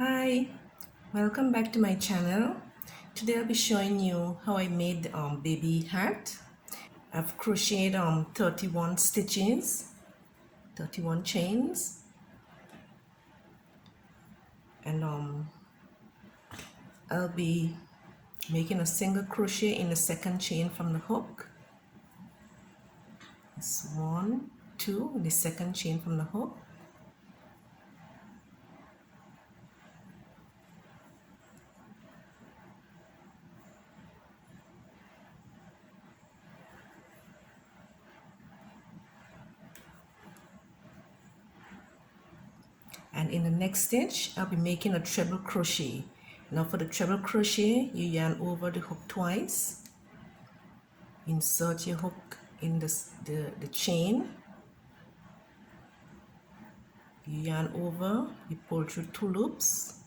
Hi, welcome back to my channel. Today I'll be showing you how I made the baby hat. I've crocheted 31 stitches, 31 chains, and I'll be making a single crochet in the second chain from the hook. It's 1, 2 in the second chain from the hook. And in the next stitch I'll be making a treble crochet. Now for the treble crochet, you yarn over the hook twice, insert your hook in the chain, you yarn over, you pull through 2 loops,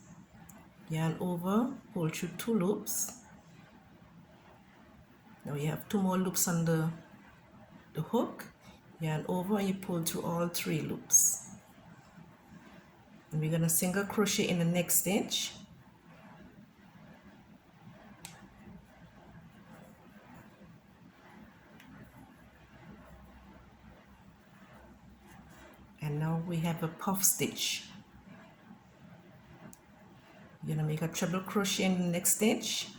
yarn over, pull through 2 loops. Now you have 2 more loops on the hook, yarn over and you pull through all 3 loops. And we're going to single crochet in the next stitch. And now we have a puff stitch. You're going to make a treble crochet in the next stitch.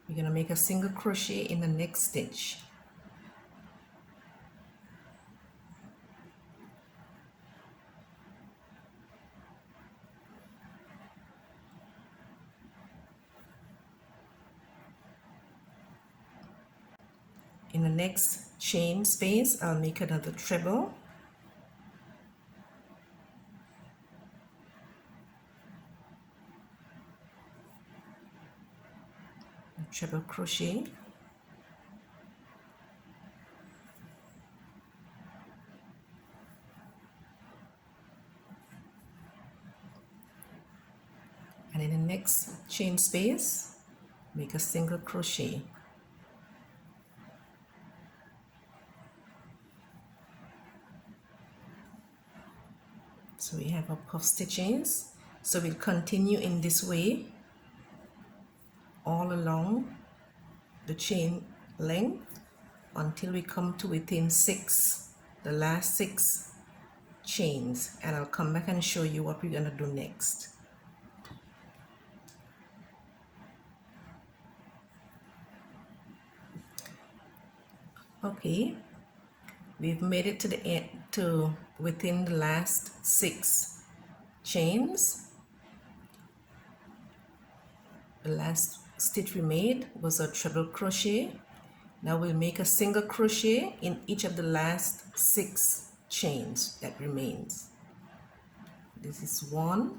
We're going to make a single crochet in the next stitch. In the next chain space, I'll make another treble. Treble crochet. And in the next chain space, make a single crochet. So we have our puff stitches. So we'll continue in this way all along the chain length until we come to within 6, the last 6 chains, and I'll come back and show you what we're going to do next. Okay, we've made it to the end, to within the last 6 chains. The last stitch we made was a treble crochet. Now we'll make a single crochet in each of the last 6 chains that remains. This is 1,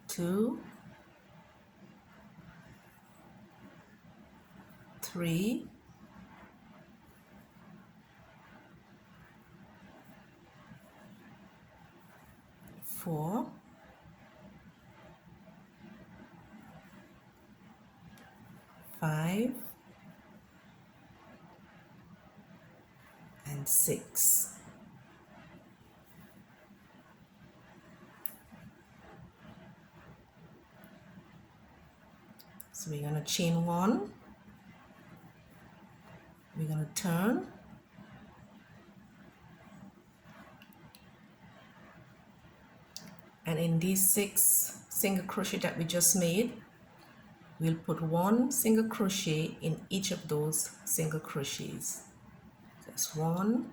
2, 3, 4, 5, and 6. So we're going to chain 1, we're going to turn, and in these 6 single crochet that we just made, we'll put 1 single crochet in each of those single crochets. That's 1,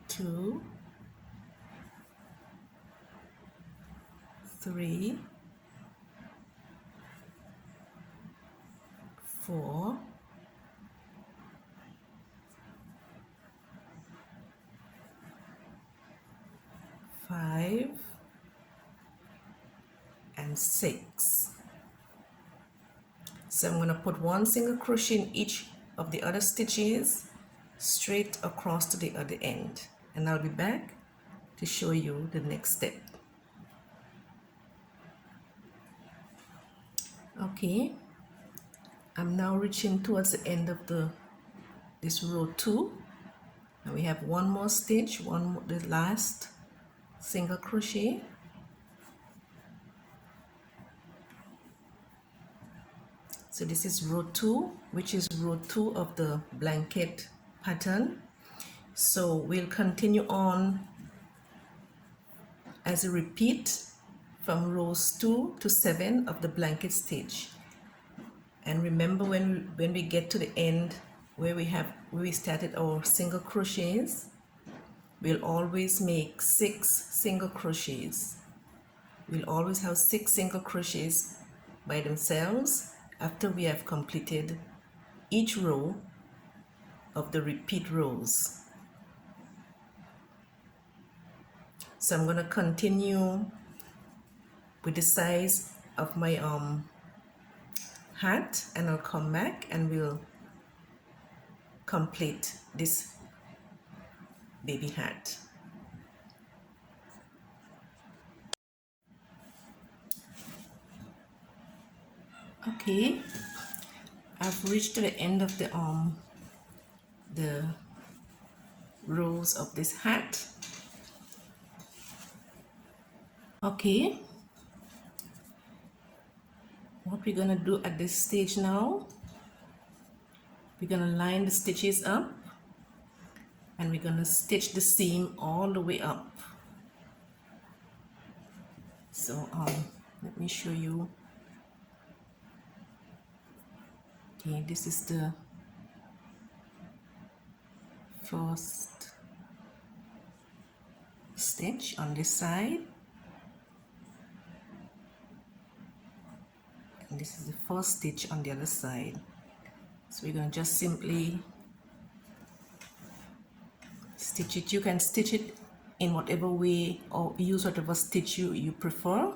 2, 3, 4, 5, and 6. So I'm going to put 1 single crochet in each of the other stitches straight across to the other end. and I'll be back to show you the next step. Okay, I'm now reaching towards the end of this row 2, and we have one more stitch, the last single crochet. So this is row 2, which is row 2 of the blanket pattern. So we'll continue on as a repeat from rows 2 to 7 of the blanket stitch. And remember, when we get to the end where we started our single crochets, we'll always make 6 single crochets. We'll always have 6 single crochets by themselves after we have completed each row of the repeat rows. So I'm going to continue with the size of my hat, and I'll come back and we'll complete this baby hat. Okay, I've reached to the end of the rows of this hat. Okay, what we're gonna do at this stage now, we're gonna line the stitches up and we're gonna stitch the seam all the way up. So let me show you. Okay, this is the first stitch on this side, and this is the first stitch on the other side. So we're going to just simply stitch it. You can stitch it in whatever way or use whatever stitch you prefer.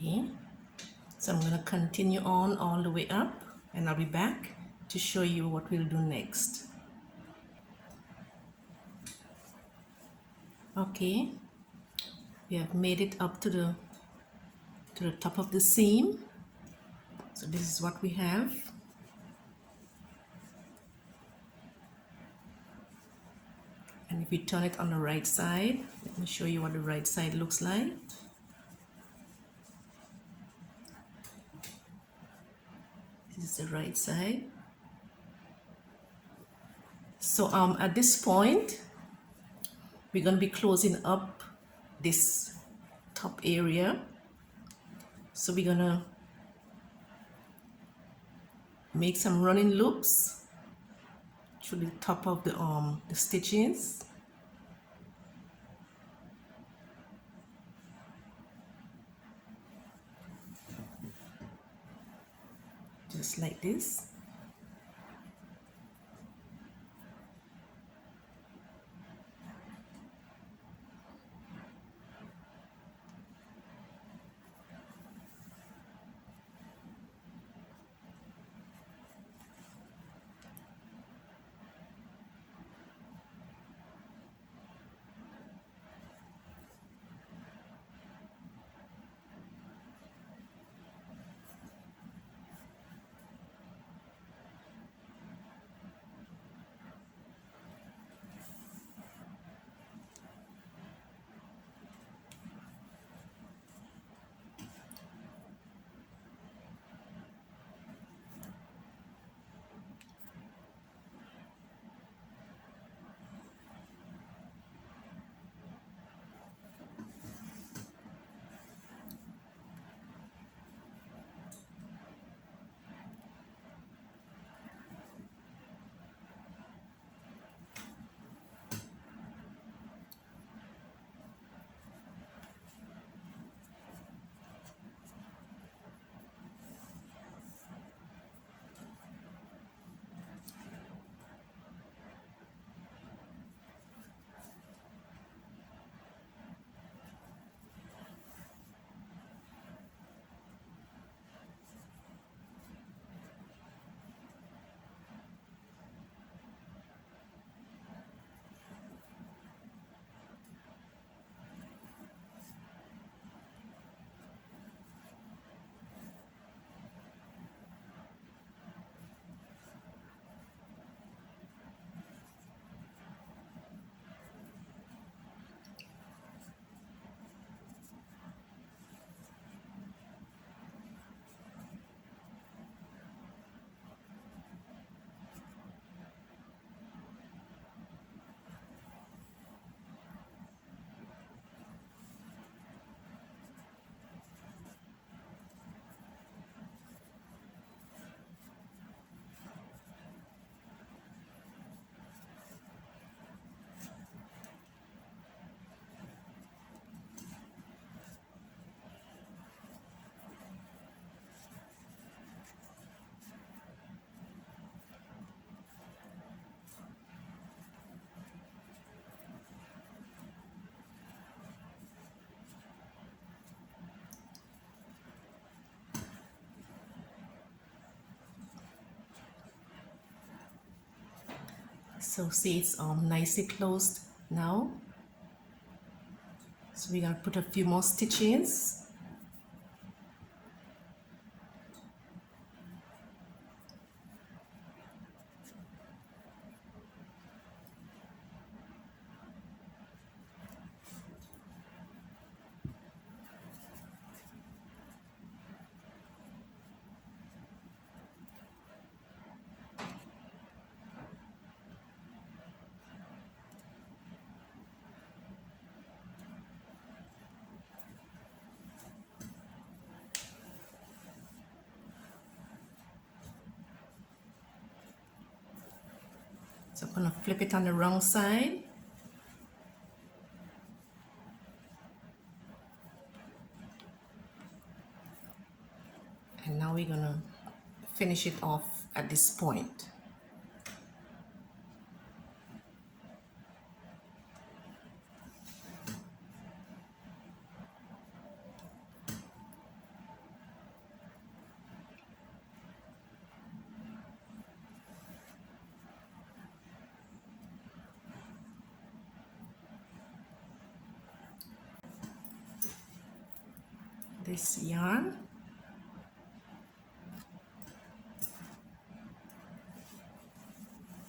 Okay, so I'm going to continue on all the way up, and I'll be back to show you what we'll do next. Okay, we have made it up to the top of the seam. So this is what we have. And if we turn it on the right side, let me show you what the right side looks like. This is the right side. So at this point, we're going to be closing up this top area. So we're going to make some running loops through the top of the stitches. Just like this. So see, it's nicely closed now. So we're gonna put a few more stitches. So I'm gonna flip it on the wrong side. And now we're gonna finish it off at this point. This yarn.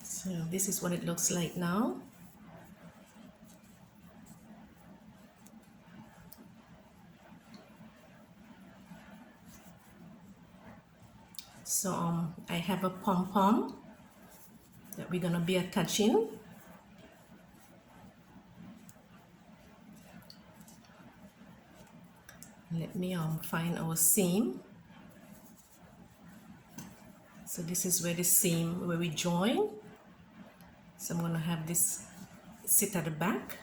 So this is what it looks like now. So I have a pom-pom that we're gonna be attaching. Let me find our seam. So this is where the seam where we join. So I'm gonna have this sit at the back.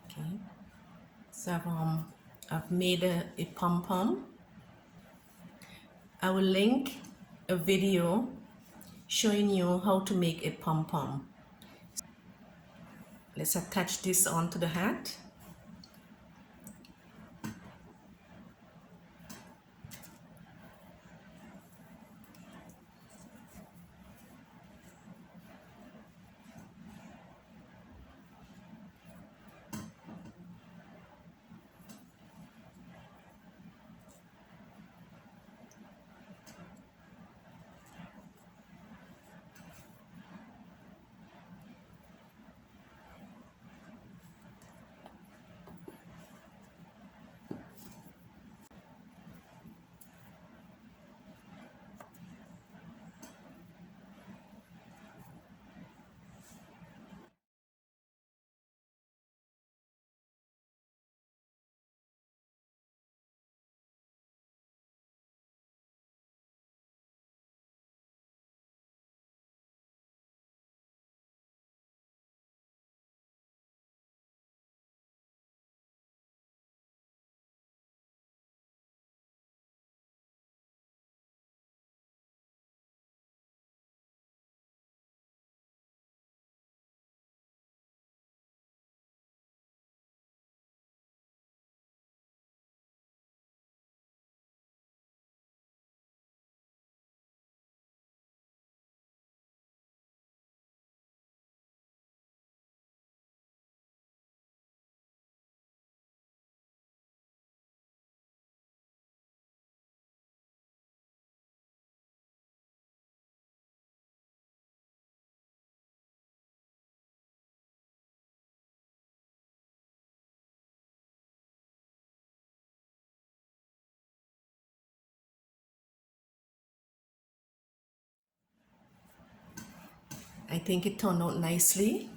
Okay. So I've made a pom-pom. I will link a video showing you how to make a pom-pom. Let's attach this onto the hat. I think it turned out nicely.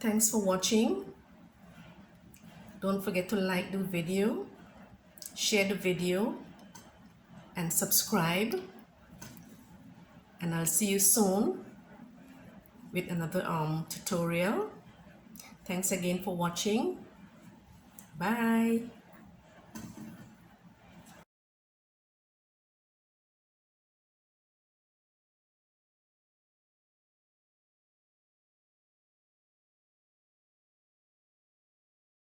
Thanks for watching. Don't forget to like the video, share the video, and subscribe. And I'll see you soon with another tutorial. Thanks again for watching. Bye.